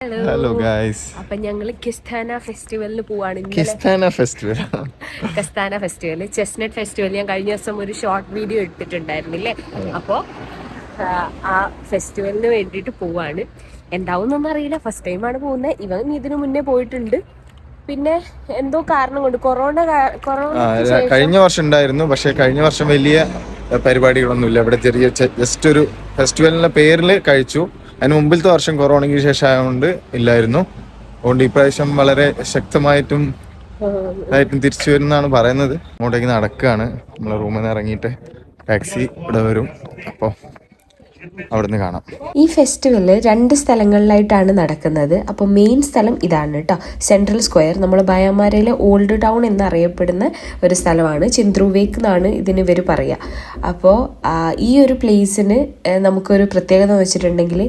Hello guys. അപ്പൊ ഞങ്ങള് കിസ്താന ഫെസ്റ്റിവലിന് പോവാണ്. കിസ്താന ഫെസ്റ്റിവൽ കസ്താന ഫെസ്റ്റിവൽ, ചെസ്നട്ട് ഫെസ്റ്റിവൽ ഞാൻ കഴിഞ്ഞ ദിവസം ഒരു ഷോർട്ട് വീഡിയോ എടുത്തിട്ടുണ്ടായിരുന്നില്ലേ. അപ്പോ ആ ഫെസ്റ്റിവലിന് വേണ്ടിയിട്ട് പോവാണ്. എന്താവുന്നൊന്നും അറിയില്ല, ഫസ്റ്റ് ടൈമാണ് പോകുന്നത്. ഇവൻ ഇതിനു മുന്നേ പോയിട്ടുണ്ട്. പിന്നെ എന്തോ കാരണം കൊണ്ട് കൊറോണ കഴിഞ്ഞ വർഷം ഉണ്ടായിരുന്നു. പക്ഷെ കഴിഞ്ഞ വർഷം വലിയ പരിപാടികളൊന്നുമില്ല. ഇവിടെ ചെറിയ ജസ്റ്റ് ഒരു ഫെസ്റ്റിവലിന്റെ പേരിൽ കഴിച്ചു. അതിന് മുമ്പിലത്തെ വർഷം കൊറോണയ്ക്ക് ശേഷം ആയതുകൊണ്ട് ഇല്ലായിരുന്നു. അതുകൊണ്ട് ഇപ്രാവശ്യം വളരെ ശക്തമായിട്ടും തിരിച്ചു വരുന്നാണ് പറയുന്നത്. അങ്ങോട്ടേക്ക് നടക്കുകയാണ്. നമ്മളെ റൂമിൽ നിന്ന് ഇറങ്ങിയിട്ട് ടാക്സി ഇവിടെ വരും. അപ്പോൾ അവിടുന്ന് കാണാം. ഈ ഫെസ്റ്റിവൽ 2 സ്ഥലങ്ങളിലായിട്ടാണ് നടക്കുന്നത്. അപ്പോൾ മെയിൻ സ്ഥലം ഇതാണ് കേട്ടോ, സെൻട്രൽ സ്ക്വയർ. നമ്മൾ ബയാമാരയിലെ ഓൾഡ് ടൗൺ എന്നറിയപ്പെടുന്ന ഒരു സ്ഥലമാണ്. ചിന്ത്രുവേക്ക് എന്നാണ് ഇതിന് ഇവർ പറയുക. അപ്പോൾ ഈ ഒരു പ്ലേസിന് നമുക്കൊരു പ്രത്യേകത എന്ന് വെച്ചിട്ടുണ്ടെങ്കിൽ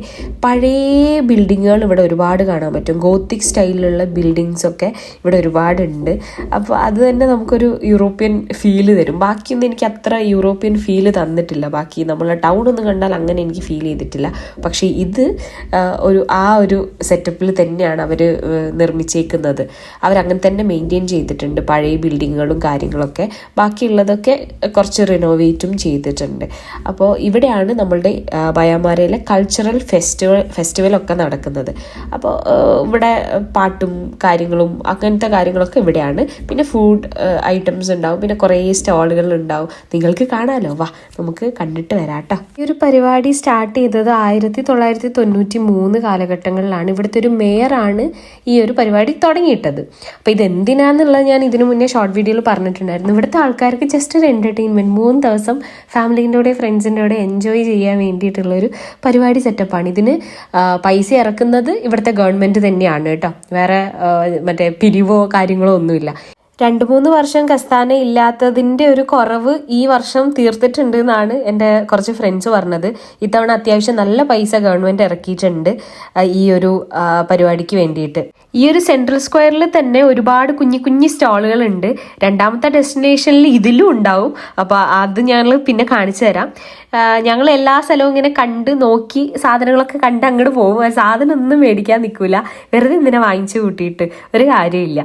പഴയ ബിൽഡിങ്ങുകൾ ഇവിടെ ഒരുപാട് കാണാൻ പറ്റും. ഗോത്തിക് സ്റ്റൈലിലുള്ള ബിൽഡിങ്സ് ഒക്കെ ഇവിടെ ഒരുപാടുണ്ട്. അപ്പോൾ അത് തന്നെ നമുക്കൊരു യൂറോപ്യൻ ഫീല് തരും. ബാക്കിയൊന്നും എനിക്ക് അത്ര യൂറോപ്യൻ ഫീല് തന്നിട്ടില്ല. ബാക്കി നമ്മളെ ടൗൺ ഒന്ന് കണ്ടാൽ അങ്ങനെ എനിക്ക് ഫീൽ ചെയ്തിട്ടില്ല. പക്ഷേ ഇത് ഒരു സെറ്റപ്പിൽ തന്നെയാണ് അവർ നിർമ്മിച്ചേക്കുന്നത്. അവരങ്ങനെ തന്നെ മെയിൻറ്റെയിൻ ചെയ്തിട്ടുണ്ട്. പഴയ ബിൽഡിങ്ങുകളും കാര്യങ്ങളൊക്കെ, ബാക്കിയുള്ളതൊക്കെ കുറച്ച് റിനോവേറ്റും ചെയ്തിട്ടുണ്ട്. അപ്പോൾ ഇവിടെയാണ് നമ്മളുടെ ബയാമാരയിലെ കൾച്ചറൽ ഫെസ്റ്റിവലൊക്കെ നടക്കുന്നത്. അപ്പോൾ ഇവിടെ പാട്ടും കാര്യങ്ങളും അങ്ങനത്തെ കാര്യങ്ങളൊക്കെ ഇവിടെയാണ്. പിന്നെ ഫുഡ് ഐറ്റംസ് ഉണ്ടാവും, പിന്നെ കുറേ സ്റ്റാളുകൾ ഉണ്ടാവും. നിങ്ങൾക്ക് കാണാമല്ലോ, വാ നമുക്ക് കണ്ടിട്ട് വരാട്ടോ. ഈ ഒരു പരിപാടി സ്റ്റാർട്ട് ചെയ്തത് 1993 കാലഘട്ടങ്ങളിലാണ്. ഇവിടുത്തെ ഒരു മേയറാണ് ഈ ഒരു പരിപാടി തുടങ്ങിയിട്ടത്. അപ്പോൾ ഇതെന്തിനാന്നുള്ളത് ഞാൻ ഇതിനു മുന്നേ ഷോർട്ട് വീഡിയോയിൽ പറഞ്ഞിട്ടുണ്ടായിരുന്നു. ഇവിടുത്തെ ആൾക്കാർക്ക് ജസ്റ്റ് ഒരു എൻ്റർടൈൻമെൻറ്റ്, 3 ദിവസം ഫാമിലീൻ്റെ കൂടെ ഫ്രണ്ട്സിൻ്റെ കൂടെ എൻജോയ് ചെയ്യാൻ വേണ്ടിയിട്ടുള്ളൊരു പരിപാടി സെറ്റപ്പാണ്. ഇതിന് പൈസ ഇറക്കുന്നത് ഇവിടുത്തെ ഗവൺമെൻറ് തന്നെയാണ് കേട്ടോ. വേറെ മറ്റേ പിരിവോ കാര്യങ്ങളോ ഒന്നുമില്ല. 2-3 വർഷം കസ്താന ഇല്ലാത്തതിൻ്റെ ഒരു കുറവ് ഈ വർഷം തീർത്തിട്ടുണ്ട് എന്നാണ് എൻ്റെ കുറച്ച് ഫ്രണ്ട്സ് പറഞ്ഞത്. ഇത്തവണ അത്യാവശ്യം നല്ല പൈസ ഗവൺമെൻറ് ഇറക്കിയിട്ടുണ്ട് ഈ ഒരു പരിപാടിക്ക് വേണ്ടിയിട്ട്. ഈ ഒരു സെൻട്രൽ സ്ക്വയറിൽ തന്നെ ഒരുപാട് കുഞ്ഞു സ്റ്റാളുകളുണ്ട്. 2ാമത്തെ ഡെസ്റ്റിനേഷനിൽ ഇതിലും ഉണ്ടാവും. അപ്പോൾ അത് ഞങ്ങൾ പിന്നെ കാണിച്ചു തരാം. ഞങ്ങൾ എല്ലാ സ്ഥലവും ഇങ്ങനെ കണ്ട് നോക്കി സാധനങ്ങളൊക്കെ കണ്ട് അങ്ങോട്ട് പോകും. സാധനം ഒന്നും മേടിക്കാൻ നിൽക്കില്ല, വെറുതെ ഇങ്ങനെ വാങ്ങിച്ചു കൂട്ടിയിട്ട് ഒരു കാര്യമില്ല.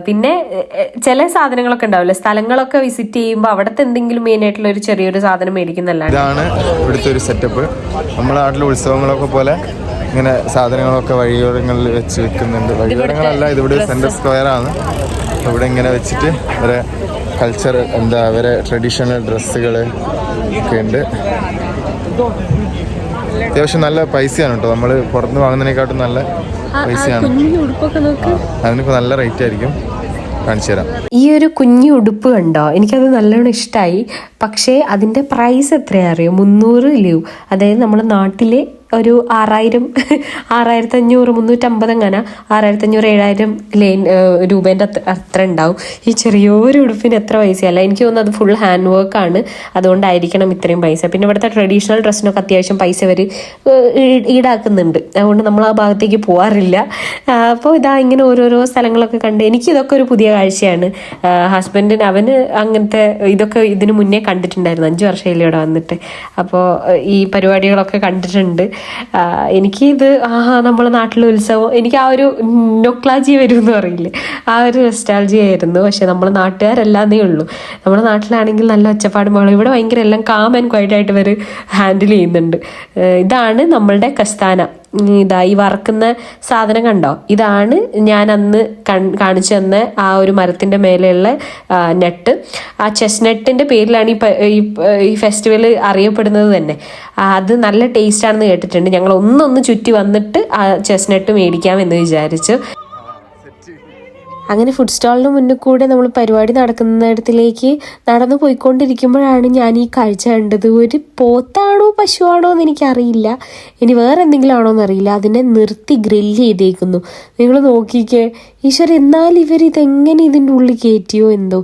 പിന്നെ ചില സാധനങ്ങളൊക്കെ ഉണ്ടാവില്ല, സ്ഥലങ്ങളൊക്കെ വിസിറ്റ് ചെയ്യുമ്പോൾ അവിടുത്തെ എന്തെങ്കിലും മെയിൻ ആയിട്ടുള്ള ഒരു ചെറിയൊരു സാധനം മേടിക്കുന്നതല്ല. ഇതാണ് ഇവിടുത്തെ ഒരു സെറ്റപ്പ്. നമ്മുടെ നാട്ടിലെ ഉത്സവങ്ങളൊക്കെ പോലെ ഇങ്ങനെ സാധനങ്ങളൊക്കെ വഴിയോരങ്ങളിൽ വെച്ച് വെക്കുന്നുണ്ട്. വഴിയോരങ്ങളല്ല, ഇതിവിടെ സെൻട്രൽ സ്ക്വയർ ആണ്. ഇവിടെ ഇങ്ങനെ വെച്ചിട്ട് അവരെ കൾച്ചർ അവരെ ട്രഡീഷണൽ ഡ്രസ്സുകൾ ഒക്കെ ഉണ്ട്. അത്യാവശ്യം നല്ല പൈസയാണ് കേട്ടോ. നമ്മൾ പുറത്തുനിന്ന് വാങ്ങുന്നതിനെക്കാട്ടും നല്ല പൈസയാണ്. അതിനൊക്കെ നല്ല റേറ്റ് ആയിരിക്കും. കാണിച്ചു തരാം. ഈ ഒരു കുഞ്ഞു ഉടുപ്പ് കണ്ടോ, എനിക്കത് നല്ലോണം ഇഷ്ടമായി. പക്ഷേ അതിൻ്റെ പ്രൈസ് എത്രയാ അറിയോ? 300 ലീവ്. അതായത് നമ്മുടെ നാട്ടിലെ ഒരു 6000, 6500, 350 അങ്ങനെ 6500, 7000 രൂപേൻ്റെ അത്ര ഉണ്ടാവും. ഈ ചെറിയൊരു ഉടുപ്പിന് എത്ര പൈസയല്ല. എനിക്ക് തോന്നുന്നു അത് ഫുൾ ഹാൻഡ് വർക്കാണ്, അതുകൊണ്ടായിരിക്കണം ഇത്രയും പൈസ. പിന്നെ ഇവിടുത്തെ ട്രഡീഷണൽ ഡ്രസ്സിനൊക്കെ അത്യാവശ്യം പൈസ അവർ ഈടാക്കുന്നുണ്ട്. അതുകൊണ്ട് നമ്മൾ ആ ഭാഗത്തേക്ക് പോകാറില്ല. അപ്പോൾ ഇതാ ഇങ്ങനെ ഓരോരോ സ്ഥലങ്ങളൊക്കെ കണ്ട് എനിക്കിതൊക്കെ ഒരു പുതിയ കാഴ്ചയാണ്. ഹസ്ബൻഡിന് അവന് അങ്ങനത്തെ ഇതൊക്കെ ഇതിന് മുന്നേ കണ്ടിട്ടുണ്ടായിരുന്നു. 5 വർഷമായില്ലേ ഇവിടെ വന്നിട്ട്. അപ്പോൾ ഈ പരിപാടികളൊക്കെ കണ്ടിട്ടുണ്ട്. എനിക്ക് ഇത് നമ്മളെ നാട്ടിലെ ഉത്സവം, എനിക്ക് ആ ഒരു നൊക്ലാജി വരും എന്ന് പറയില്ലേ, ആ ഒരു നൊസ്റ്റാൾജി ആയിരുന്നു. പക്ഷെ നമ്മൾ നാട്ടുകാരല്ലാന്നേ ഉള്ളൂ. നമ്മുടെ നാട്ടിലാണെങ്കിൽ നല്ല ഒച്ചപ്പാടും ബഹളം. ഇവിടെ ഭയങ്കര എല്ലാം കാം ആൻഡ് ക്വയറ്റ് ആയിട്ട് ഇവർ ഹാൻഡിൽ ചെയ്യുന്നുണ്ട്. ഇതാണ് നമ്മളുടെ കസ്താന. ഇതാ ഈ വറക്കുന്ന സാധനം കണ്ടോ, ഇതാണ് ഞാൻ അന്ന് കാണിച്ചു തന്ന ആ ഒരു മരത്തിൻ്റെ മേലെയുള്ള നെട്ട്. ആ ചെസ്നട്ടിൻ്റെ പേരിലാണ് ഈ ഫെസ്റ്റിവൽ അറിയപ്പെടുന്നത് തന്നെ. അത് നല്ല ടേസ്റ്റാണെന്ന് കേട്ടിട്ടുണ്ട്. ഞങ്ങൾ ഒന്നൊന്ന് ചുറ്റി വന്നിട്ട് ആ ചെസ്നട്ട് മേടിക്കാമെന്ന് വിചാരിച്ചു. അങ്ങനെ ഫുഡ് സ്റ്റാളിന് മുന്നിൽ കൂടെ നമ്മൾ പരിപാടി നടക്കുന്നിടത്തിലേക്ക് നടന്നു പോയിക്കൊണ്ടിരിക്കുമ്പോഴാണ് ഞാൻ ഈ കാഴ്ച കണ്ടത്. ഒരു പോത്താണോ പശുവാണോ എന്ന് എനിക്കറിയില്ല, ഇനി വേറെ എന്തെങ്കിലും ആണോ എന്നറിയില്ല. അതിനെ നിർത്തി ഗ്രില്ല് ചെയ്തേക്കുന്നു. നിങ്ങൾ നോക്കിക്കേ ഈശ്വര, എന്നാൽ ഇവരിതെങ്ങനെ ഇതിൻ്റെ ഉള്ളിൽ കയറ്റിയോ എന്തോ.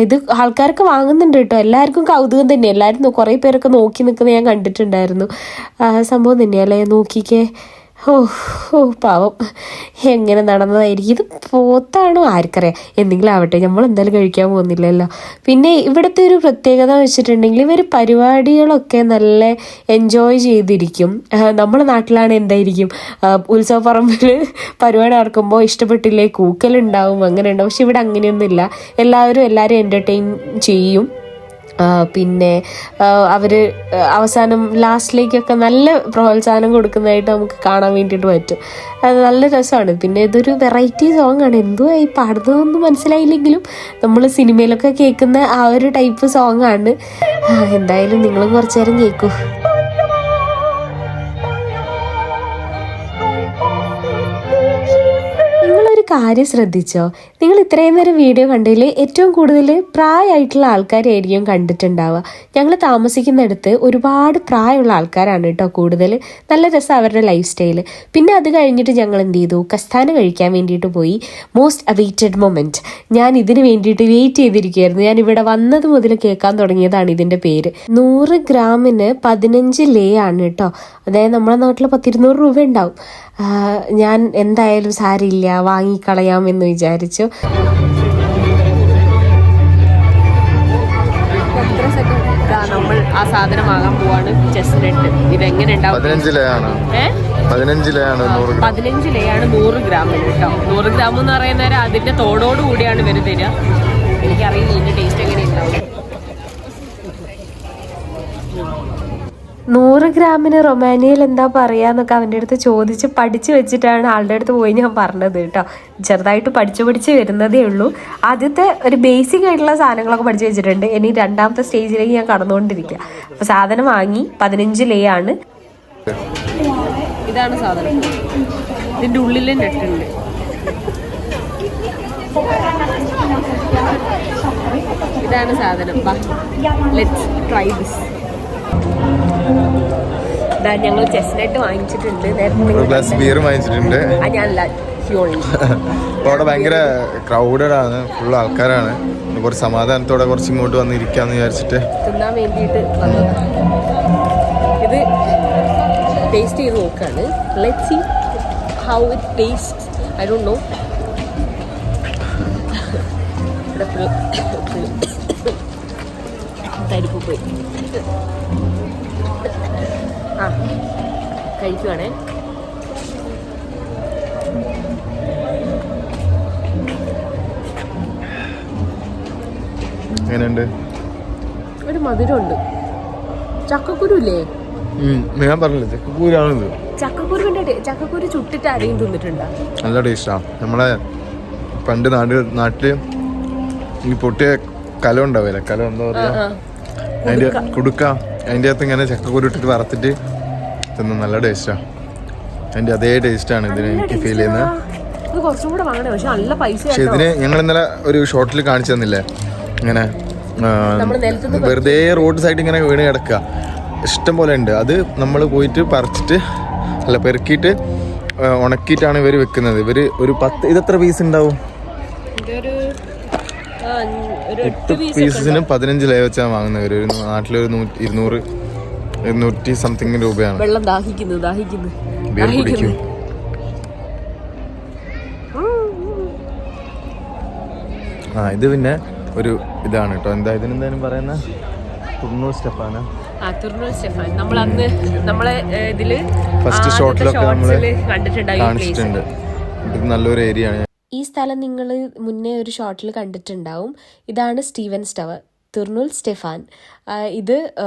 ഇത് ആൾക്കാരൊക്കെ വാങ്ങുന്നുണ്ട് കേട്ടോ. എല്ലാവർക്കും കൗതുകം തന്നെ. എല്ലാവരും കുറേ പേരൊക്കെ നോക്കി നിൽക്കുന്നത് ഞാൻ കണ്ടിട്ടുണ്ടായിരുന്നു. സംഭവം തന്നെയല്ലേ, നോക്കിക്കേ. ഓ ഓ പാവം, എങ്ങനെ നടന്നതായിരിക്കും. ഇത് പോത്താണോ ആർക്കറിയാം. എന്തെങ്കിലും ആവട്ടെ, നമ്മൾ എന്തായാലും കഴിക്കാൻ പോകുന്നില്ലല്ലോ. പിന്നെ ഇവിടുത്തെ ഒരു പ്രത്യേകത വെച്ചിട്ടുണ്ടെങ്കിൽ ഇവർ പരിപാടികളൊക്കെ നല്ല എൻജോയ് ചെയ്തിരിക്കും. നമ്മുടെ നാട്ടിലാണ് എന്തായിരിക്കും, ഉത്സവപ്പറമ്പിൽ പരിപാടി നടക്കുമ്പോൾ ഇഷ്ടപ്പെട്ടില്ലേ കൂക്കലുണ്ടാവും, അങ്ങനെ ഉണ്ടാവും. പക്ഷെ ഇവിടെ അങ്ങനെയൊന്നുമില്ല. എല്ലാവരും എൻ്റർടൈൻ ചെയ്യും. പിന്നെ അവർ അവസാനം ലാസ്റ്റിലേക്കൊക്കെ നല്ല പ്രോത്സാഹനം കൊടുക്കുന്നതായിട്ട് നമുക്ക് കാണാൻ വേണ്ടിയിട്ട് പറ്റും. അത് നല്ല രസമാണ്. പിന്നെ ഇതൊരു വെറൈറ്റി സോങ് ആണ്. എന്തുവാ ഈ പാടുന്നതൊന്നും മനസ്സിലായില്ലെങ്കിലും നമ്മൾ സിനിമയിലൊക്കെ കേൾക്കുന്ന ആ ഒരു ടൈപ്പ് സോങ് ആണ്. എന്തായാലും നിങ്ങളും കുറച്ചു നേരം കേൾക്കൂ. കാര്യം ശ്രദ്ധിച്ചോ, നിങ്ങൾ ഇത്രയും നേരം വീഡിയോ കണ്ടതിൽ ഏറ്റവും കൂടുതൽ പ്രായമായിട്ടുള്ള ആൾക്കാരായിരിക്കും കണ്ടിട്ടുണ്ടാവുക. ഞങ്ങൾ താമസിക്കുന്നിടത്ത് ഒരുപാട് പ്രായമുള്ള ആൾക്കാരാണ് കേട്ടോ കൂടുതൽ. നല്ല രസം അവരുടെ ലൈഫ് സ്റ്റൈൽ. പിന്നെ അത് കഴിഞ്ഞിട്ട് ഞങ്ങൾ എന്ത് ചെയ്തു, കസ്താന കഴിക്കാൻ വേണ്ടിയിട്ട് പോയി. Most awaited moment. ഞാൻ ഇതിന് വേണ്ടിയിട്ട് വെയിറ്റ് ചെയ്തിരിക്കുകയായിരുന്നു. ഞാൻ ഇവിടെ വന്നത് മുതൽ കേൾക്കാൻ തുടങ്ങിയതാണ് ഇതിൻ്റെ പേര്. 100 ഗ്രാമിന് 15 ലേ ആണ് കേട്ടോ. അതായത് നമ്മുടെ നാട്ടിൽ 100-200 രൂപ ഉണ്ടാവും. ഞാൻ എന്തായാലും സാരിയില്ല, വാങ്ങിക്കളയാമെന്ന് വിചാരിച്ചു. നമ്മൾ ആ സാധനം വാങ്ങാൻ പോവാണ്. ചെസ്നട്ട്. ഇതെങ്ങനെ ഉണ്ടാവും? 15 ലേയാണ് 100 ഗ്രാമിന് കേട്ടോ. 100 ഗ്രാം എന്ന് പറയുന്ന നേരം അതിന്റെ തോടോട് കൂടിയാണ് ഇവർ തരിക. എനിക്കറിയില്ല ഇതിന്റെ ടേസ്റ്റ് എങ്ങനെ ഉണ്ടാവും. 100 ഗ്രാമിന് റൊമാനിയയിൽ എന്താ പറയാന്നൊക്കെ അവൻ്റെ അടുത്ത് ചോദിച്ച് പഠിച്ചു വെച്ചിട്ടാണ് ആളുടെ അടുത്ത് പോയി ഞാൻ പറഞ്ഞത് കേട്ടോ. ചെറുതായിട്ട് പഠിച്ചു വരുന്നതേ ഉള്ളൂ. ആദ്യത്തെ ഒരു ബേസിക് ആയിട്ടുള്ള സാധനങ്ങളൊക്കെ പഠിച്ചു വെച്ചിട്ടുണ്ട്. ഇനി രണ്ടാമത്തെ സ്റ്റേജിലേക്ക് ഞാൻ കടന്നുകൊണ്ടിരിക്കുക. അപ്പോൾ സാധനം വാങ്ങി. 15 ലേ ആണ്. ഇതാണ് സാധനം. ഇതിൻ്റെ ഉള്ളിൽ നെട്ടുണ്ട്. ഇതാണ് സാധനം. Let's try this. ഞങ്ങൾ ചെസ്നട്ട് വാങ്ങിച്ചിട്ടുണ്ട്. ബിയർ വാങ്ങിച്ചിട്ടുണ്ട്. അവിടെ ഭയങ്കര ക്രൗഡഡ് ആണ്, ഫുൾ ആൾക്കാരാണ്. കുറച്ച് സമാധാനത്തോടെ കുറച്ച് ഇങ്ങോട്ട് വന്നിരിക്കാന്ന് വിചാരിച്ചിട്ട് തിന്നാൻ വേണ്ടിയിട്ട് വന്നത്. ഇത് ടേസ്റ്റ് ചെയ്ത് നോക്കാണ്. Let's see how it taste. I don't know. തരിപ്പ് പോയി. കഴിക്കുവാണേ. എങ്ങനെയുണ്ട്? ഒരു മധുരമുണ്ട്. ചക്കക്കുരു ഇല്ലേ? ഞാൻ പറഞ്ഞില്ലേ ചക്കക്കുരാണിത്. ചക്കക്കുരു ചുട്ടിട്ട് ആരെയും തിന്നിട്ടുണ്ടോ? നല്ല ടേസ്റ്റാ. നമ്മളെ പണ്ട് നാട്ടില് ഈ പൊട്ടിയ കലം ഉണ്ടാവില്ല, കലം എന്താ പറയാ, അതിന്റെ കുടുക്ക, അതിൻ്റെ അകത്ത് ഇങ്ങനെ ചക്കക്കുരു ഇട്ടിട്ട് വറുത്തിട്ട് തിന്ന് നല്ല ടേസ്റ്റാ. അതിന്റെ അതേ ടേസ്റ്റാണ് ഇതിന് എനിക്ക് ഫീൽ ചെയ്യുന്നത്. പക്ഷെ ഇതിന് ഞങ്ങൾ ഇന്നലെ ഒരു ഷോട്ടിൽ കാണിച്ചു തന്നില്ലേ, ഇങ്ങനെ വെറുതെ റോഡ് സൈഡ് ഇങ്ങനെ വീണ് കിടക്കുക. ഇഷ്ടം പോലെ ഉണ്ട്. അത് നമ്മൾ പോയിട്ട് പറിച്ചിട്ട് പെറുക്കിയിട്ട് ഉണക്കിയിട്ടാണ് ഇവർ വെക്കുന്നത്. ഇവർ ഒരു 10 ഇതെത്ര പീസ് ഉണ്ടാവും? 8 പീസിന് 15 ലേ വെച്ചാണ് വാങ്ങുന്നത്. ഒരു നാട്ടിലൊരു 200 സംതിങ് രൂപയാണ്. വെള്ളം ദാഹിക്കുന്നു. ബിയർ കുടിക്കും. ഇത് പിന്നെ ഒരു ഇതാണ് കേട്ടോ. എന്താ ഇതിനെന്തായാലും പറയുന്ന തുർണൂൽ സ്റ്റെഫാന. നമ്മൾ അന്ന് നമ്മളെ ഇതില് ഫസ്റ്റ് ഷോട്ടിലൊക്കെ നമ്മള് കാണിച്ചിട്ടുണ്ട്. ഇത് നല്ലൊരു ഏരിയ ആണ്. ഈ സ്ഥലം നിങ്ങൾ മുന്നേ ഒരു ഷോട്ടിൽ കണ്ടിട്ടുണ്ടാവും. ഇതാണ് സ്റ്റീവൻസ് ടവർ, തുർണൂൽ സ്റ്റെഫാൻ. ഇത്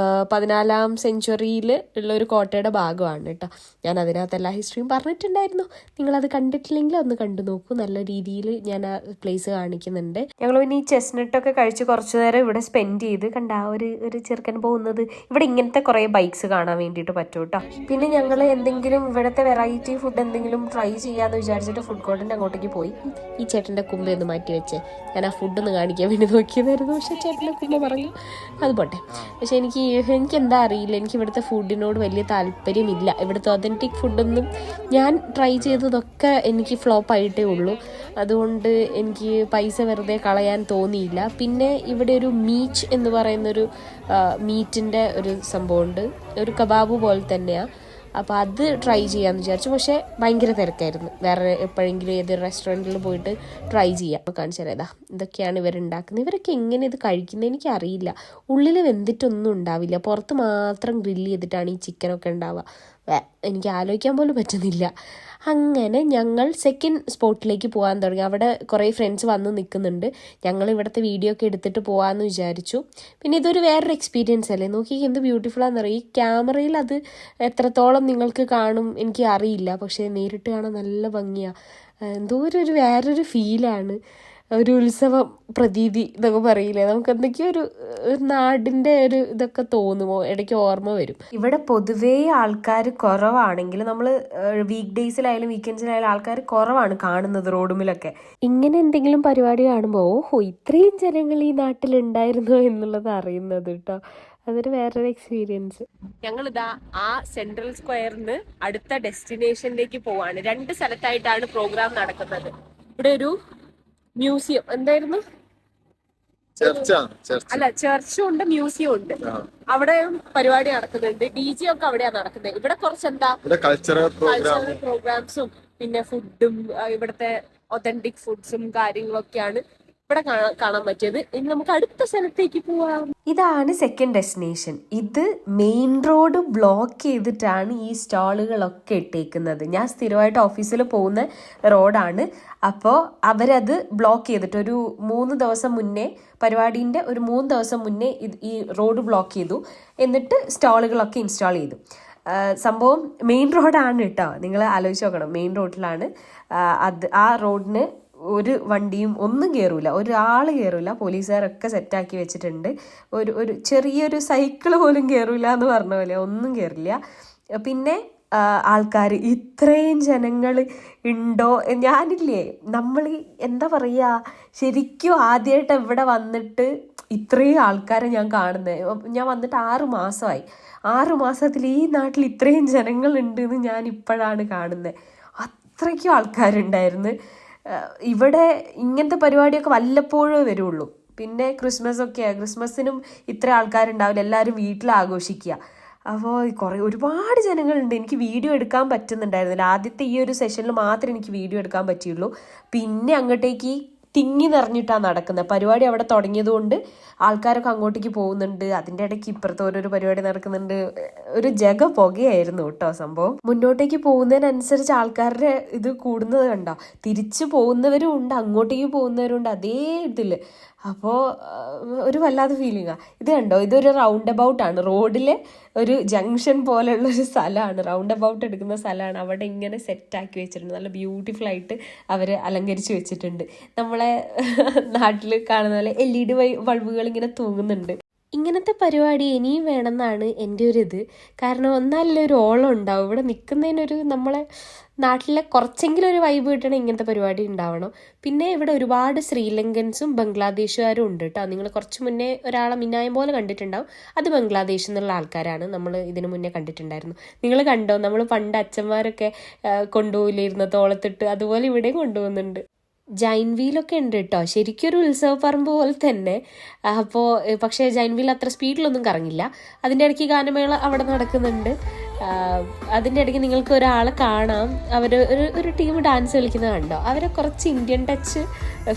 14ാം സെഞ്ച്വറിയിൽ ഉള്ള ഒരു കോട്ടയുടെ ഭാഗമാണ് കേട്ടോ. ഞാൻ അതിനകത്ത് എല്ലാ ഹിസ്റ്ററിയും പറഞ്ഞിട്ടുണ്ടായിരുന്നു. നിങ്ങളത് കണ്ടിട്ടില്ലെങ്കിൽ ഒന്ന് കണ്ടു നോക്കൂ. നല്ല രീതിയിൽ ഞാൻ ആ പ്ലേസ് കാണിക്കുന്നുണ്ട്. ഞങ്ങൾ പിന്നെ ഈ ചെസ്നട്ടൊക്കെ കഴിച്ച് കുറച്ചു നേരം ഇവിടെ സ്പെൻഡ് ചെയ്ത് കണ്ട ആ ഒരു ചെറുക്കൻ പോകുന്നത്. ഇവിടെ ഇങ്ങനത്തെ കുറേ ബൈക്സ് കാണാൻ വേണ്ടിയിട്ട് പറ്റും കേട്ടോ. പിന്നെ ഞങ്ങൾ എന്തെങ്കിലും ഇവിടുത്തെ വെറൈറ്റി ഫുഡ് എന്തെങ്കിലും ട്രൈ ചെയ്യാമെന്ന് വിചാരിച്ചിട്ട് ഫുഡ് കോർട്ടിൻ്റെ അങ്ങോട്ടേക്ക് പോയി. ഈ ചേട്ടൻ്റെ കുമ്പയൊന്ന് മാറ്റി വെച്ച് ഞാൻ ആ ഫുഡൊന്ന് കാണിക്കാൻ വേണ്ടി നോക്കിയതായിരുന്നു. പക്ഷേ ചേട്ടൻ്റെ കുമ്പ പറഞ്ഞു അത് പോട്ടെ. പക്ഷെ എനിക്ക് എന്താ അറിയില്ല, എനിക്ക് ഇവിടുത്തെ ഫുഡിനോട് വലിയ താല്പര്യമില്ല. ഇവിടുത്തെ ഒതൻറ്റിക് ഫുഡൊന്നും ഞാൻ ട്രൈ ചെയ്തതൊക്കെ എനിക്ക് ഫ്ലോപ്പ് ആയിട്ടേ ഉള്ളൂ. അതുകൊണ്ട് എനിക്ക് പൈസ വെറുതെ കളയാൻ തോന്നിയില്ല. പിന്നെ ഇവിടെ ഒരു മീച്ച് എന്ന് പറയുന്നൊരു മീറ്റിൻ്റെ ഒരു സംഭവമുണ്ട്. ഒരു കബാബ് പോലെ തന്നെയാണ്. അപ്പോൾ അത് ട്രൈ ചെയ്യാമെന്ന് വിചാരിച്ചു. പക്ഷേ ഭയങ്കര തിരക്കായിരുന്നു. വേറെ എപ്പോഴെങ്കിലും ഏതൊരു റെസ്റ്റോറൻറ്റിൽ പോയിട്ട് ട്രൈ ചെയ്യാം. കാണിച്ചു തരാം. ഇതൊക്കെയാണ് ഇവരുണ്ടാക്കുന്നത്. ഇവരൊക്കെ എങ്ങനെ ഇത് കഴിക്കുന്നത് എനിക്കറിയില്ല. ഉള്ളിൽ വെന്തിട്ടൊന്നും ഉണ്ടാവില്ല, പുറത്ത് മാത്രം ഗ്രില്ല് ചെയ്തിട്ടാണ് ഈ ചിക്കനൊക്കെ ഉണ്ടാവുക. എനിക്ക് ആലോചിക്കാൻ പോലും പറ്റുന്നില്ല. അങ്ങനെ ഞങ്ങൾ സെക്കൻഡ് സ്പോട്ടിലേക്ക് പോകാൻ തുടങ്ങി. അവിടെ കുറേ ഫ്രണ്ട്സ് വന്ന് നിൽക്കുന്നുണ്ട്. ഞങ്ങൾ ഇവിടുത്തെ വീഡിയോ ഒക്കെ എടുത്തിട്ട് പോകാമെന്ന് വിചാരിച്ചു. പിന്നെ ഇതൊരു വേറൊരു എക്സ്പീരിയൻസ് അല്ലേ. നോക്കി എന്ത് ബ്യൂട്ടിഫുള്ളാണെന്നറിയാം. ഈ ക്യാമറയിൽ അത് എത്രത്തോളം നിങ്ങൾക്ക് കാണും എനിക്ക് അറിയില്ല, പക്ഷേ നേരിട്ട് കാണാൻ നല്ല ഭംഗിയാണ്. എന്തോ ഒരു വേറൊരു ഫീലാണ്. ഒരു ഉത്സവം പ്രതീതി എന്നൊക്കെ പറയില്ലേ, നമുക്ക് എന്തൊക്കെയോ ഒരു നാടിൻ്റെ ഒരു ഇതൊക്കെ തോന്നുമോ, ഇടയ്ക്ക് ഓർമ്മ വരും. ഇവിടെ പൊതുവേ ആൾക്കാർ കുറവാണെങ്കിൽ നമ്മൾ വീക്ക് ഡേയ്സിലായാലും വീക്കെൻഡ്സിലായാലും ആൾക്കാർ കുറവാണ് കാണുന്നത് റോഡുമിലൊക്കെ. ഇങ്ങനെ എന്തെങ്കിലും പരിപാടി കാണുമ്പോൾ ഓഹോ ഇത്രയും ജനങ്ങൾ ഈ നാട്ടിലുണ്ടായിരുന്നോ എന്നുള്ളത് അറിയുന്നത് കേട്ടോ. അതൊരു വേറൊരു എക്സ്പീരിയൻസ്. ഞങ്ങളിതാ ആ സെൻട്രൽ സ്ക്വയറിന് അടുത്ത ഡെസ്റ്റിനേഷനിലേക്ക് പോവാണ്. 2 സ്ഥലത്തായിട്ടാണ് പ്രോഗ്രാം നടക്കുന്നത്. ഇവിടെ ഒരു മ്യൂസിയം എന്തായിരുന്നു, അല്ല ചർച്ചും ഉണ്ട് മ്യൂസിയം ഉണ്ട്. അവിടെ പരിപാടി നടക്കുന്നുണ്ട്. DJ ഒക്കെ അവിടെയാണ് നടക്കുന്നത്. ഇവിടെ കുറച്ച് എന്താ കൾച്ചറൽ പ്രോഗ്രാംസും പിന്നെ ഫുഡും ഇവിടുത്തെ ഒതന്റിക് ഫുഡ്സും കാര്യങ്ങളൊക്കെയാണ് ഇവിടെ കാണാൻ പറ്റിയത്. ഇനി നമുക്ക് അടുത്ത സ്ഥലത്തേക്ക് പോവാം. ഇതാണ് സെക്കൻഡ് ഡെസ്റ്റിനേഷൻ. ഇത് മെയിൻ റോഡ് ബ്ലോക്ക് ചെയ്തിട്ടാണ് ഈ സ്റ്റാളുകളൊക്കെ ഇട്ടേക്കുന്നത്. ഞാൻ സ്ഥിരമായിട്ട് ഓഫീസിൽ പോകുന്ന റോഡാണ്. അപ്പോൾ അവരത് ബ്ലോക്ക് ചെയ്തിട്ട് ഒരു 3 ദിവസം മുന്നേ, പരിപാടീൻ്റെ ഒരു 3 ദിവസം മുന്നേ ഈ റോഡ് ബ്ലോക്ക് ചെയ്തു. എന്നിട്ട് സ്റ്റാളുകളൊക്കെ ഇൻസ്റ്റാൾ ചെയ്തു. സംഭവം മെയിൻ റോഡാണ് കേട്ടോ. നിങ്ങൾ ആലോചിച്ച് നോക്കണം, മെയിൻ റോഡിലാണ്. ആ റോഡിന് ഒരു വണ്ടിയും ഒന്നും കയറൂല, ഒരാൾ കയറൂല. പോലീസുകാരൊക്കെ സെറ്റാക്കി വെച്ചിട്ടുണ്ട്. ഒരു ചെറിയൊരു സൈക്കിൾ പോലും കയറൂല എന്ന് പറഞ്ഞ പോലെ ഒന്നും കയറില്ല. പിന്നെ ആൾക്കാർ ഇത്രയും ജനങ്ങൾ ഉണ്ടോ, ഞാനില്ലേ നമ്മൾ എന്താ പറയുക, ശരിക്കും ആദ്യമായിട്ട് ഇവിടെ വന്നിട്ട് ഇത്രയും ആൾക്കാരെ ഞാൻ കാണുന്നത്. ഞാൻ വന്നിട്ട് 6 മാസമായി. 6 മാസത്തിൽ ഈ നാട്ടിൽ ഇത്രയും ജനങ്ങളുണ്ട് എന്ന് ഞാൻ ഇപ്പോഴാണ് കാണുന്നത്. അത്രയ്ക്കും ആൾക്കാരുണ്ടായിരുന്നു. ഇവിടെ ഇങ്ങനത്തെ പരിപാടിയൊക്കെ വല്ലപ്പോഴേ വരുള്ളൂ. പിന്നെ ക്രിസ്മസിനും ഇത്ര ആൾക്കാരുണ്ടാവില്ല, എല്ലാവരും വീട്ടിൽ ആഘോഷിക്കുക. അപ്പോൾ ഒരുപാട് ജനങ്ങളുണ്ട്. എനിക്ക് വീഡിയോ എടുക്കാൻ പറ്റുന്നുണ്ടായിരുന്നില്ല. ആദ്യത്തെ ഈ ഒരു സെഷനിൽ മാത്രമേ എനിക്ക് വീഡിയോ എടുക്കാൻ പറ്റിയുള്ളൂ. പിന്നെ അങ്ങോട്ടേക്ക് തിങ്ങി നിറഞ്ഞിട്ടാണ് നടക്കുന്നത്. പരിപാടി അവിടെ തുടങ്ങിയത് കൊണ്ട് ആൾക്കാരൊക്കെ അങ്ങോട്ടേക്ക് പോകുന്നുണ്ട്. അതിൻ്റെ ഇടയ്ക്ക് ഇപ്പുറത്ത് ഓരോരോ പരിപാടി നടക്കുന്നുണ്ട്. ഒരു ജഗ പുകയായിരുന്നു കേട്ടോ സംഭവം. മുന്നോട്ടേക്ക് പോകുന്നതിനനുസരിച്ച് ആൾക്കാരുടെ ഇത് കൂടുന്നത് കണ്ടോ. തിരിച്ചു പോകുന്നവരും ഉണ്ട്, അങ്ങോട്ടേക്ക് പോകുന്നവരും ഉണ്ട്, അതേ ഇതിൽ. അപ്പോൾ ഒരു വല്ലാത്ത ഫീലിംഗാണ്. ഇത് കണ്ടോ, ഇതൊരു റൗണ്ട് അബൌട്ടാണ്. റോഡിലെ ഒരു ജംഗ്ഷൻ പോലെയുള്ളൊരു സ്ഥലമാണ്, റൗണ്ട് അബൌട്ട് എടുക്കുന്ന സ്ഥലമാണ്. അവിടെ ഇങ്ങനെ സെറ്റാക്കി വെച്ചിട്ടുണ്ട്. നല്ല ബ്യൂട്ടിഫുൾ ആയിട്ട് അവർ അലങ്കരിച്ച് വെച്ചിട്ടുണ്ട്. നമ്മളെ നാട്ടിൽ കാണുന്ന പോലെ LED ബൾബുകൾ ഇങ്ങനെ തൂങ്ങുന്നുണ്ട്. ഇങ്ങനത്തെ പരിപാടി ഇനിയും വേണമെന്നാണ് എൻ്റെ ഒരു ഇത്. കാരണം ഒന്നല്ല ഒരു ഓളം ഉണ്ടാവും ഇവിടെ നിൽക്കുന്നതിനൊരു, നമ്മളെ നാട്ടിലെ കുറച്ചെങ്കിലും ഒരു വൈബ് കിട്ടണം ഇങ്ങനത്തെ പരിപാടി ഉണ്ടാവണം. പിന്നെ ഇവിടെ ഒരുപാട് ശ്രീലങ്കൻസും ബംഗ്ലാദേശുകാരും ഉണ്ട് കേട്ടോ. നിങ്ങൾ കുറച്ച് മുന്നേ ഒരാളെ മിന്നായം പോലെ കണ്ടിട്ടുണ്ടാവും. അത് ബംഗ്ലാദേശിൽ നിന്നുള്ള ആൾക്കാരാണ്. നമ്മൾ ഇതിനു മുന്നേ കണ്ടിട്ടുണ്ടായിരുന്നു. നിങ്ങൾ കണ്ടോ, നമ്മൾ പണ്ട് അച്ഛന്മാരൊക്കെ കൊണ്ടുപോയില്ലായിരുന്നു തോളത്തിട്ട്, അതുപോലെ ഇവിടെയും കൊണ്ടുപോകുന്നുണ്ട്. ജൈൻ വീലൊക്കെ ഉണ്ട് കേട്ടോ. ശരിക്കും ഒരു ഉത്സവപ്പറമ്പ് പോലെ തന്നെ. അപ്പോൾ പക്ഷേ ജൈൻ വീൽ അത്ര സ്പീഡിലൊന്നും കറങ്ങില്ല. അതിൻ്റെ ഇടയ്ക്ക് ഗാനമേള അവിടെ നടക്കുന്നുണ്ട്. അതിൻ്റെ ഇടയ്ക്ക് നിങ്ങൾക്ക് ഒരാളെ കാണാം, അവർ ഒരു ടീം ഡാൻസ് കളിക്കുന്നത് കണ്ടോ. അവരെ കുറച്ച് ഇന്ത്യൻ ടച്ച്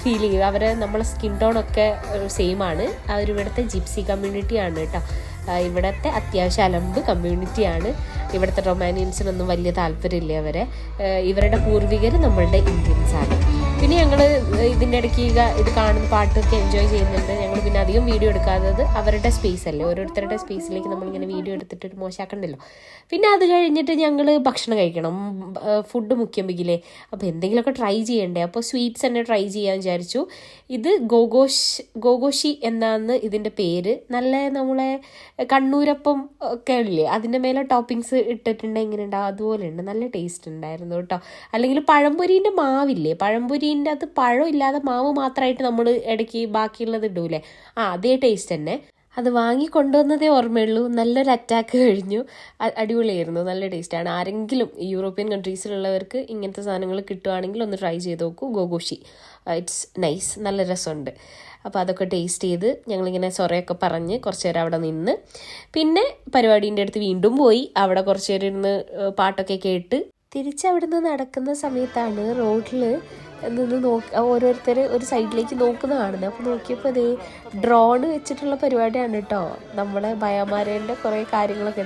ഫീൽ ചെയ്യും. അവരെ നമ്മളെ സ്കിൻ ടോണൊക്കെ സെയിം ആണ്. അവരിവിടുത്തെ ജിപ്സി കമ്മ്യൂണിറ്റിയാണ് കേട്ടോ. ഇവിടുത്തെ അത്യാവശ്യം അലമ്പ് കമ്മ്യൂണിറ്റിയാണ്. ഇവിടുത്തെ റൊമാനിയൻസിനൊന്നും വലിയ താല്പര്യമില്ല അവരെ. ഇവരുടെ പൂർവികർ നമ്മളുടെ ഇന്ത്യൻസാണ്. പിന്നെ ഞങ്ങൾ ഇതിൻ്റെ ഇടയ്ക്ക് ഇത് കാണുന്ന പാട്ടൊക്കെ എൻജോയ് ചെയ്യുന്നുണ്ട്. ഞങ്ങൾ പിന്നെ അധികം വീഡിയോ എടുക്കാത്തത് അവരുടെ സ്പേസ് അല്ലേ, ഓരോരുത്തരുടെ സ്പേസിലേക്ക് നമ്മളിങ്ങനെ വീഡിയോ എടുത്തിട്ട് മോശമാക്കണ്ടല്ലോ. പിന്നെ അത് കഴിഞ്ഞിട്ട് ഞങ്ങൾ ഭക്ഷണം കഴിക്കണം. ഫുഡ് മുഖ്യം ബിഗിലേ. അപ്പോൾ എന്തെങ്കിലുമൊക്കെ ട്രൈ ചെയ്യണ്ടേ. അപ്പോൾ സ്വീറ്റ്സ് തന്നെ ട്രൈ ചെയ്യാൻ വിചാരിച്ചു. ഇത് ഗോഗോഷി എന്നാണ് ഇതിൻ്റെ പേര്. നല്ല നമ്മളെ കണ്ണൂരപ്പം ഒക്കെ ഇല്ലേ, അതിൻ്റെ മേലെ ടോപ്പിങ്സ് ഇട്ടിട്ടുണ്ടെങ്കിൽ ഇങ്ങനെ ഉണ്ടാവും, അതുപോലെ ഉണ്ട്. നല്ല ടേസ്റ്റ് ഉണ്ടായിരുന്നു കേട്ടോ. അല്ലെങ്കിൽ പഴംപൊരീൻ്റെ മാവില്ലേ, പഴംപൊരീൻ്റെ അത് പഴം ഇല്ലാതെ മാവ് മാത്രമായിട്ട് നമ്മൾ ഇടയ്ക്ക് ബാക്കിയുള്ളത് ഇടൂലേ, അതേ ടേസ്റ്റ് തന്നെ. അത് വാങ്ങിക്കൊണ്ടുവന്നതേ ഓർമ്മയുള്ളൂ. നല്ലൊരു അറ്റാക്ക് കഴിഞ്ഞു. അടിപൊളിയായിരുന്നു, നല്ല ടേസ്റ്റാണ്. ആരെങ്കിലും ഈ യൂറോപ്യൻ കൺട്രീസിലുള്ളവർക്ക് ഇങ്ങനത്തെ സാധനങ്ങൾ കിട്ടുവാണെങ്കിൽ ഒന്ന് ട്രൈ ചെയ്ത് നോക്കൂ. ഗോഗോഷി, ഇറ്റ്സ് നൈസ്, നല്ല രസമുണ്ട്. അപ്പോൾ അതൊക്കെ ടേസ്റ്റ് ചെയ്ത് ഞങ്ങളിങ്ങനെ സൊറയൊക്കെ പറഞ്ഞ് കുറച്ച് നേരം അവിടെ നിന്ന്, പിന്നെ പരിപാടീൻ്റെ അടുത്ത് വീണ്ടും പോയി. അവിടെ കുറച്ച് നേരം ഇരുന്ന് പാട്ടൊക്കെ കേട്ട് തിരിച്ചവിടുന്ന് നടക്കുന്ന സമയത്താണ് റോഡിൽ നിന്ന് ഓരോരുത്തർ ഒരു സൈഡിലേക്ക് നോക്കുന്ന കാണുന്നത്. അപ്പോൾ നോക്കിയപ്പോൾ അതേ ഡ്രോൺ വെച്ചിട്ടുള്ള പരിപാടിയാണ് കേട്ടോ. നമ്മളെ ബയാമാരേൻ്റെ കുറേ കാര്യങ്ങളൊക്കെ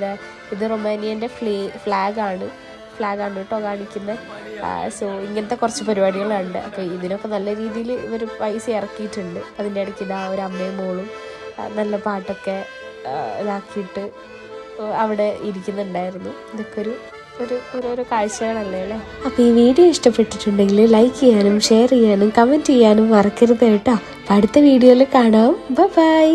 ഇത് റൊമാനിയൻ്റെ ഫ്ലാഗാണ് കേട്ടോ കാണിക്കുന്നത്. സോ ഇങ്ങനത്തെ കുറച്ച് പരിപാടികളുണ്ട്. അപ്പോൾ ഇതിനൊക്കെ നല്ല രീതിയിൽ ഇവർ പൈസ ഇറക്കിയിട്ടുണ്ട്. അതിൻ്റെ ഇടയ്ക്ക് ഇതാ ഒരു അമ്മയും മോളും നല്ല പാട്ടൊക്കെ ഇതാക്കിയിട്ട് അവിടെ ഇരിക്കുന്നുണ്ടായിരുന്നു. ഇതൊക്കെ ഓരോരോ കാഴ്ചകളല്ലേ അല്ലേ. അപ്പോൾ ഈ വീഡിയോ ഇഷ്ടപ്പെട്ടിട്ടുണ്ടെങ്കിൽ ലൈക്ക് ചെയ്യാനും ഷെയർ ചെയ്യാനും കമൻറ്റ് ചെയ്യാനും മറക്കരുത് കേട്ടോ. അപ്പോൾ അടുത്ത വീഡിയോയിൽ കാണാം. ബൈ.